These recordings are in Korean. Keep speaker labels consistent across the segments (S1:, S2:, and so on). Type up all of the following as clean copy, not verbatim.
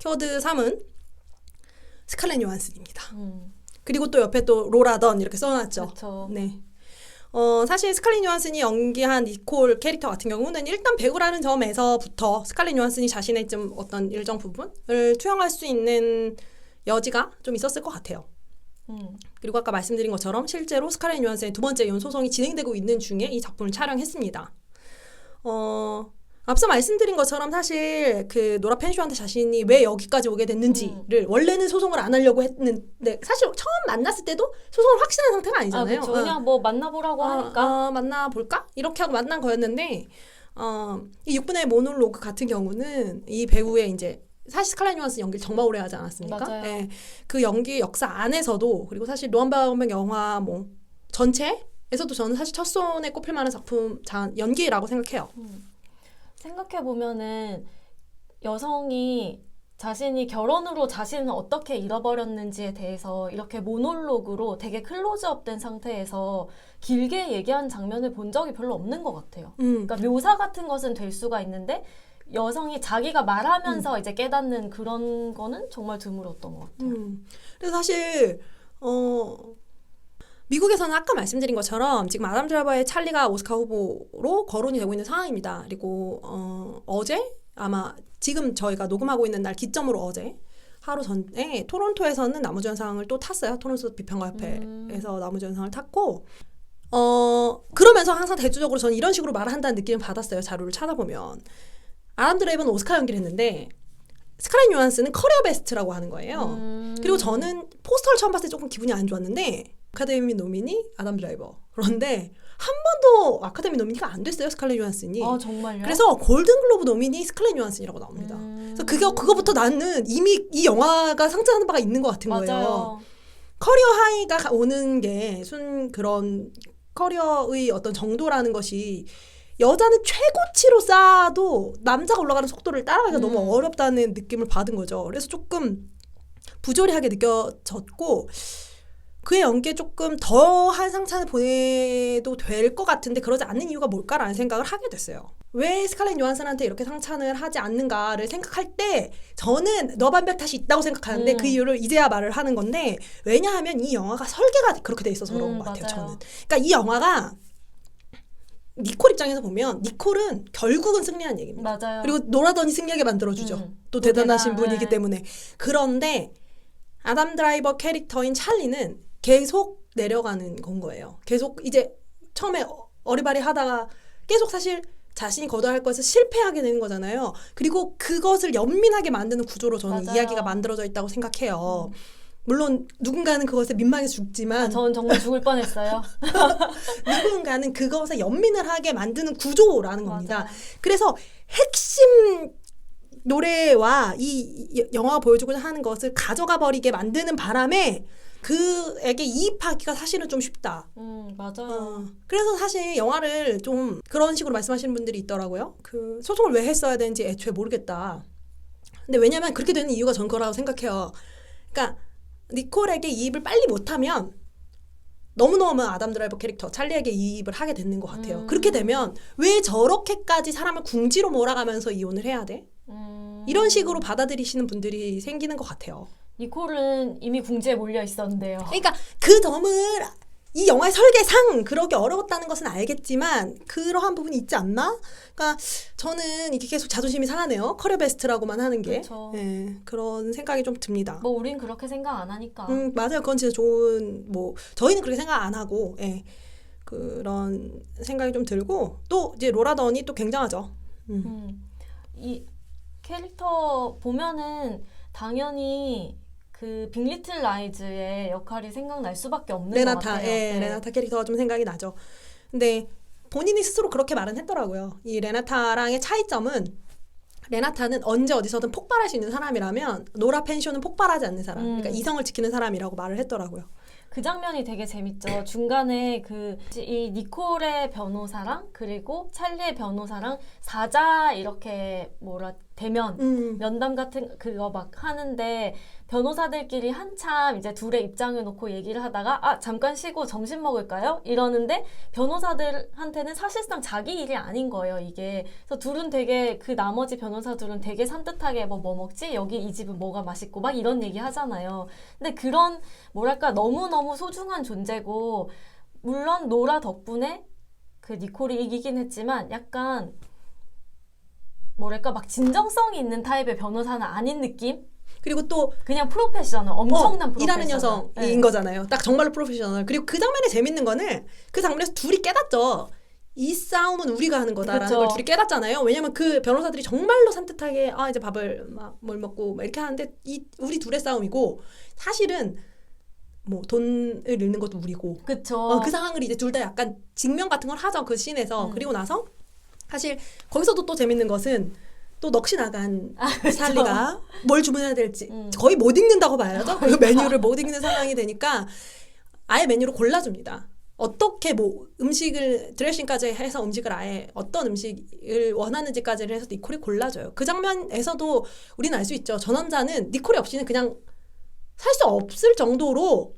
S1: 스튜어드 3은 스칼렛 요한슨입니다. 그리고 또 옆에 또 로라 던 이렇게 써놨죠.
S2: 그쵸.
S1: 네. 사실 스칼렛 요한슨이 연기한 니콜 캐릭터 같은 경우는 일단 배우라는 점에서부터 스칼렛 요한슨이 자신의 좀 어떤 일정 부분을 투영할 수 있는 여지가 좀 있었을 것 같아요. 그리고 아까 말씀드린 것처럼 실제로 스칼렛 요한슨의 두 번째 이혼 소송이 진행되고 있는 중에 이 작품을 촬영했습니다. 앞서 말씀드린 것처럼 사실 그 노라 펜쇼한테 자신이 왜 여기까지 오게 됐는지를 원래는 소송을 안 하려고 했는데 사실 처음 만났을 때도 소송을 확신한 상태가 아니잖아요.
S2: 그쵸. 그냥 뭐 만나보라고 하니까.
S1: 만나볼까? 이렇게 하고 만난 거였는데 이 6분의 1 모놀로그 같은 경우는 이 배우의 이제 사실 스칼렛 요한슨 연기를 정말 오래 하지 않았습니까?
S2: 맞아요.
S1: 네. 그 연기 역사 안에서도 그리고 사실 노안 바우맥 영화 뭐 전체에서도 저는 사실 첫 손에 꼽힐 만한 작품 연기라고 생각해요.
S2: 생각해보면은 여성이 자신이 결혼으로 자신을 어떻게 잃어버렸는지에 대해서 이렇게 모놀로그로 되게 클로즈업된 상태에서 길게 얘기한 장면을 본 적이 별로 없는 것 같아요. 그러니까 묘사 같은 것은 될 수가 있는데 여성이 자기가 말하면서 이제 깨닫는 그런 거는 정말 드물었던 것 같아요.
S1: 그래서 사실 미국에서는 아까 말씀드린 것처럼 지금 아담 드라이버의 찰리가 오스카 후보로 거론이 되고 있는 상황입니다. 그리고 어제 아마 지금 저희가 녹음하고 있는 날 기점으로 어제 하루 전에 토론토에서는 나무주연상을 또 탔어요. 토론토 비평가협회에서 나무주연상을 탔고 그러면서 항상 대조적으로 저는 이런 식으로 말을 한다는 느낌을 받았어요. 자료를 찾아보면 아담 드라이버는 오스카 연기를 했는데 스칼렛 요한슨은 커리어 베스트라고 하는 거예요. 그리고 저는 포스터를 처음 봤을 때 조금 기분이 안 좋았는데 아카데미 노미니 아담 드라이버. 그런데 한 번도 아카데미 노미니가 안 됐어요. 스칼렛 요한슨이.
S2: 정말요?
S1: 그래서 골든글로브 노미니 스칼렛 요한슨이라고 나옵니다. 그래서 그거부터 나는 이미 이 영화가 상징하는 바가 있는 것 같은 거예요.
S2: 맞아요.
S1: 커리어 하이가 오는 게 그런 커리어의 어떤 정도라는 것이 여자는 최고치로 쌓아도 남자가 올라가는 속도를 따라가기가 너무 어렵다는 느낌을 받은 거죠. 그래서 조금 부조리하게 느껴졌고 그의 연기에 조금 더한 상찬을 보내도 될 것 같은데 그러지 않는 이유가 뭘까라는 생각을 하게 됐어요. 왜 스칼렛 요한슨한테 이렇게 상찬을 하지 않는가를 생각할 때 저는 너반백 탓이 있다고 생각하는데 그 이유를 이제야 말을 하는 건데 왜냐하면 이 영화가 설계가 그렇게 돼 있어서 그런 것 같아요.
S2: 맞아요.
S1: 저는. 그러니까 이 영화가 니콜 입장에서 보면 니콜은 결국은 승리한 얘기입니다.
S2: 맞아요.
S1: 그리고 노라던이 승리하게 만들어주죠. 또 대단하신 분이기 때문에. 그런데 아담 드라이버 캐릭터인 찰리는 계속 내려가는 건 거예요. 계속 이제 처음에 어리바리 하다가 계속 사실 자신이 거둬야 할 것에서 실패하게 되는 거잖아요. 그리고 그것을 연민하게 만드는 구조로 저는
S2: 맞아요.
S1: 이야기가 만들어져 있다고 생각해요. 물론 누군가는 그것에 민망해서 죽지만
S2: 저는 정말 죽을 뻔했어요.
S1: 누군가는 그것에 연민을 하게 만드는 구조라는 겁니다.
S2: 맞아요.
S1: 그래서 핵심 노래와 이 영화가 보여주고자 하는 것을 가져가 버리게 만드는 바람에 그에게 이입하기가 사실은 좀 쉽다.
S2: 맞아요.
S1: 그래서 사실 영화를 좀 그런 식으로 말씀하시는 분들이 있더라고요. 그 소송을 왜 했어야 되는지 애초에 모르겠다. 근데 왜냐면 그렇게 되는 이유가 전 그거라고 생각해요. 그러니까 니콜에게 이입을 빨리 못하면 너무너무 아담 드라이버 캐릭터 찰리에게 이입을 하게 되는 것 같아요. 그렇게 되면 왜 저렇게까지 사람을 궁지로 몰아가면서 이혼을 해야 돼? 이런 식으로 받아들이시는 분들이 생기는 것 같아요.
S2: 니콜은 이미 궁지에 몰려 있었는데요.
S1: 그러니까 그 점을 이 영화의 설계상 그러기 어려웠다는 것은 알겠지만 그러한 부분이 있지 않나? 그러니까 저는 이게 계속 자존심이 상하네요. 커리어 베스트라고만 하는 게. 예, 그런 생각이 좀 듭니다.
S2: 뭐 우린 그렇게 생각 안 하니까.
S1: 맞아요. 그건 진짜 좋은 저희는 그렇게 생각 안 하고 그런 생각이 좀 들고 또 이제 로라 던이 또 굉장하죠.
S2: 이 캐릭터 보면은 당연히 그 빅 리틀 라이즈의 역할이 생각날 수밖에 없는 것 같아요.
S1: 레나타 캐릭터가 좀 생각이 나죠. 근데 본인이 스스로 그렇게 말은 했더라고요. 이 레나타랑의 차이점은 레나타는 언제 어디서든 폭발할 수 있는 사람이라면 노라 펜쇼는 폭발하지 않는 사람. 그러니까 이성을 지키는 사람이라고 말을 했더라고요.
S2: 그 장면이 되게 재밌죠. 중간에 이 니콜의 변호사랑 그리고 찰리의 변호사랑 사자 이렇게 대면 면담 같은 그거 막 하는데 변호사들끼리 한참 이제 둘의 입장을 놓고 얘기를 하다가 잠깐 쉬고 점심 먹을까요? 이러는데 변호사들한테는 사실상 자기 일이 아닌 거예요, 이게. 그래서 둘은 되게 그 나머지 변호사들은 되게 산뜻하게 뭐 먹지? 여기 이 집은 뭐가 맛있고 막 이런 얘기 하잖아요. 근데 그런 뭐랄까 너무너무 소중한 존재고 물론 노라 덕분에 그 니콜이 이기긴 했지만 약간 뭐랄까 막 진정성이 있는 타입의 변호사는 아닌 느낌?
S1: 그리고 또
S2: 그냥 프로페셔널, 엄청난 프로페셔널.
S1: 일하는 여성인
S2: 네.
S1: 거잖아요. 딱 정말로 프로페셔널. 그리고 그 장면에 재밌는 거는 그 장면에서 둘이 깨닫죠. 이 싸움은 우리가 하는 거다라는
S2: 그쵸.
S1: 걸 둘이 깨닫잖아요. 왜냐면 그 변호사들이 정말로 산뜻하게 이제 밥을 막 뭘 먹고 막 이렇게 하는데 우리 둘의 싸움이고 사실은 뭐 돈을 잃는 것도 우리고
S2: 그쵸.
S1: 그 상황을 이제 둘 다 약간 직면 같은 걸 하죠. 그 씬에서. 그리고 나서 사실 거기서도 또 재밌는 것은 또 넋이 나간 찰리가 뭘 주문해야 될지 거의 못 읽는다고 봐야죠. 그 메뉴를 못 읽는 상황이 되니까 아예 메뉴를 골라줍니다. 어떻게 뭐 음식을 드레싱까지 해서 음식을 아예 어떤 음식을 원하는지까지를 해서 니콜이 골라줘요. 그 장면에서도 우리는 알 수 있죠. 저 남자는 니콜이 없이는 그냥 살 수 없을 정도로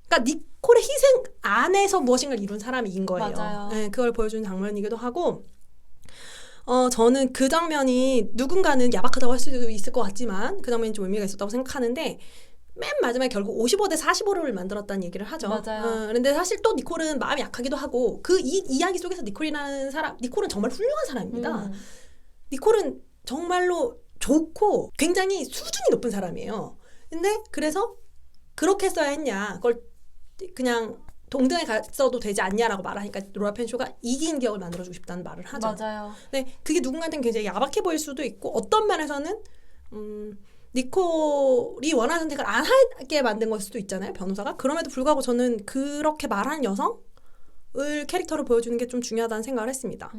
S1: 그러니까 니콜의 희생 안에서 무엇인가를 이룬 사람인 거예요.
S2: 맞아요.
S1: 네, 그걸 보여주는 장면이기도 하고 저는 그 장면이 누군가는 야박하다고 할 수도 있을 것 같지만 그 장면이 좀 의미가 있었다고 생각하는데 맨 마지막에 결국 55대 45를 만들었다는 얘기를 하죠.
S2: 맞아요.
S1: 그런데 사실 또 니콜은 마음이 약하기도 하고 그 이야기 속에서 니콜이라는 사람, 니콜은 정말 훌륭한 사람입니다. 니콜은 정말로 좋고 굉장히 수준이 높은 사람이에요. 근데 그래서 그렇게 써야 했냐, 그걸 그냥 동등에 갔어도 되지 않냐라고 말하니까 로라 펜쇼가 이긴 기억을 만들어주고 싶다는 말을 하죠.
S2: 맞아요.
S1: 근데 그게 누군가한테는 굉장히 야박해 보일 수도 있고 어떤 면에서는 니콜이 원하는 선택을 안 하게 만든 걸 수도 있잖아요, 변호사가. 그럼에도 불구하고 저는 그렇게 말하는 여성을 캐릭터로 보여주는 게 좀 중요하다는 생각을 했습니다.